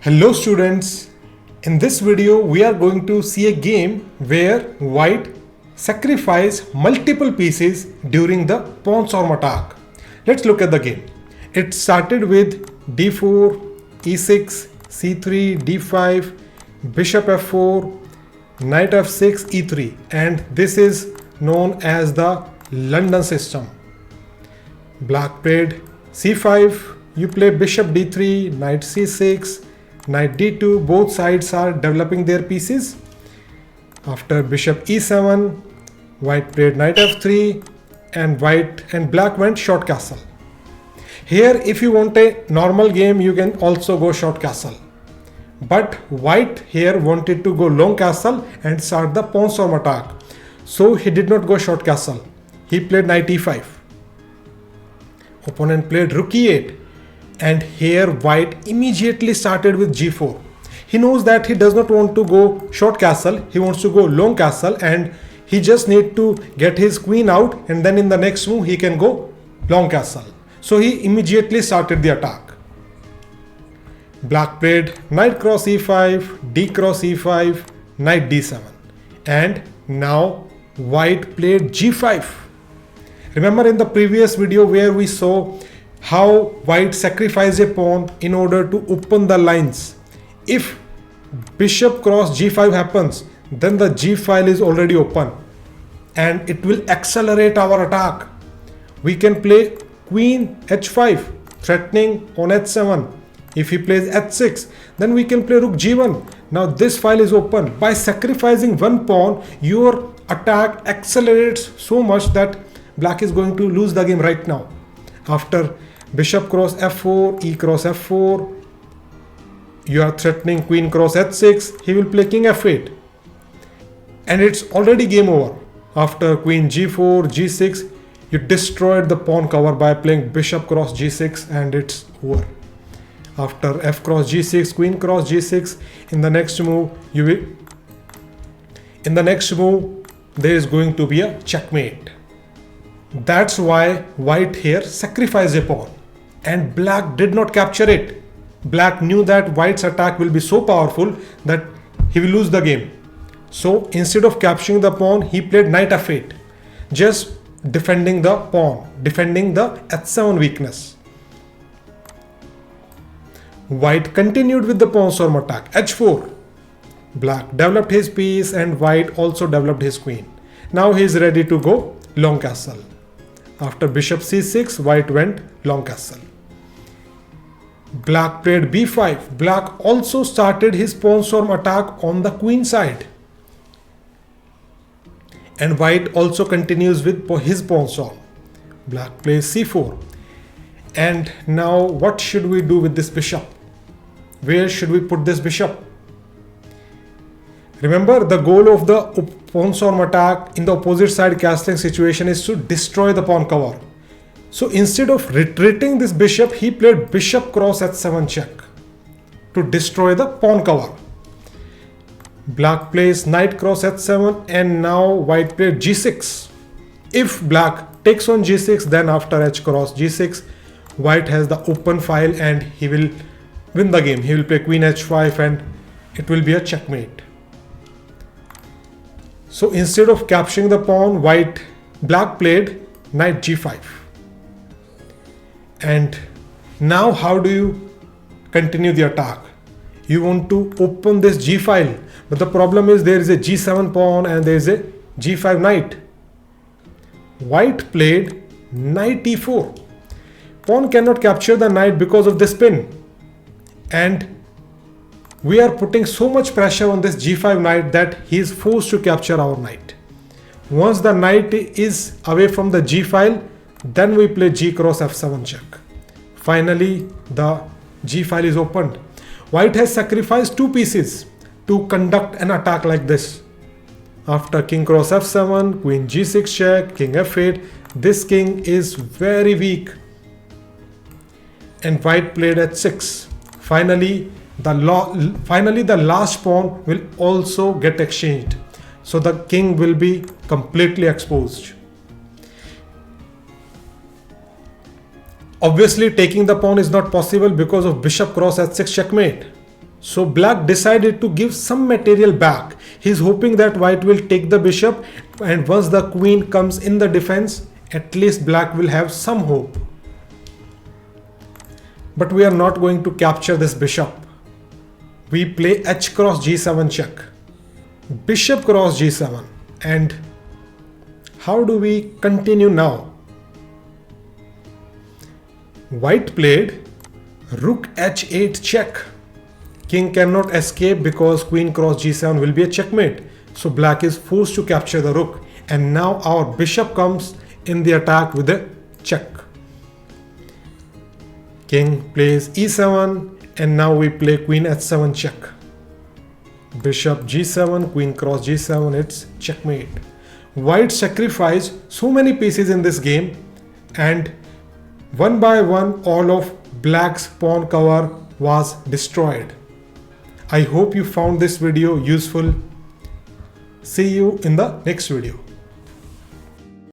Hello students, in this video we are going to see a game where white sacrifice multiple pieces during the pawn storm attack. Let's look at the game. It started with d4, e6, c3, d5, bishop f4, knight f6, e3, and this is known as the London system. Black played c5, you play bishop d3, knight c6, knight d2, both sides are developing their pieces. After bishop e7, white played knight f3 and black went short castle. Here if you want a normal game you can also go short castle. But white here wanted to go long castle and start the pawn storm attack. So he did not go short castle. He played knight e5. Opponent played rook e8. And here white immediately started with g4. He knows that he does not want to go short castle, he wants to go long castle, and he just need to get his queen out, and then in the next move he can go long castle. So he immediately started the attack. Black played knight cross e5, d cross e5, knight d7, and now white played g5. Remember in the previous video where we saw how white sacrificed a pawn in order to open the lines. If bishop cross g5 happens, then the g file is already open and it will accelerate our attack. We can play queen h5 threatening on h7. If he plays h6, then we can play rook g1. Now this file is open. By sacrificing one pawn, your attack accelerates so much that black is going to lose the game right now. After bishop cross f4, e cross f4, you are threatening queen cross h6, he will play king f8. And it's already game over. After queen g4, g6, you destroyed the pawn cover by playing bishop cross g6 and it's over. After f cross g6, queen cross g6, in the next move, there is going to be a checkmate. That's why white here sacrificed a pawn. And black did not capture it. Black knew that white's attack will be so powerful that he will lose the game. So instead of capturing the pawn, he played knight f8, just defending the pawn, defending the h7 weakness. White continued with the pawn storm attack, h4. Black developed his piece and white also developed his queen. Now he is ready to go long castle. After bishop c6, white went long castle. Black played b5. Black also started his pawn storm attack on the queen side. And white also continues with his pawn storm. Black plays c4. And now what should we do with this bishop? Where should we put this bishop? Remember, the goal of the pawn storm attack in the opposite side castling situation is to destroy the pawn cover. So instead of retreating this bishop, he played bishop cross h7 check to destroy the pawn cover. Black plays knight cross h7 and now white played g6. If black takes on g6, then after h cross g6, white has the open file and he will win the game. He will play queen h5 and it will be a checkmate. So instead of capturing the pawn, black played knight g5. And now how do you continue the attack? You want to open this g file, but the problem is there is a g7 pawn and there is a g5 knight. White played knight e4. Pawn cannot capture the knight because of this pin. And we are putting so much pressure on this g5 knight that he is forced to capture our knight. Once the knight is away from the g file, then we play g cross f7 check. Finally, the g file is opened. White has sacrificed two pieces to conduct an attack like this. After king cross f7, queen g6 check, king f8, this king is very weak. And white played h6. Finally, the last pawn will also get exchanged. So the king will be completely exposed. Obviously taking the pawn is not possible because of bishop cross h6 checkmate. So black decided to give some material back. He's hoping that white will take the bishop, and once the queen comes in the defense, at least black will have some hope. But we are not going to capture this bishop. We play h cross g7 check. Bishop cross g7. And how do we continue now? White played rook h8 check. King cannot escape because queen cross g7 will be a checkmate. So black is forced to capture the rook. And now our bishop comes in the attack with a check. King plays e7, and now we play queen h7 check. Bishop g7, queen cross g7, it's checkmate. White sacrificed so many pieces in this game, and one by one all of black's pawn cover was destroyed. I hope you found this video useful. See you in the next video.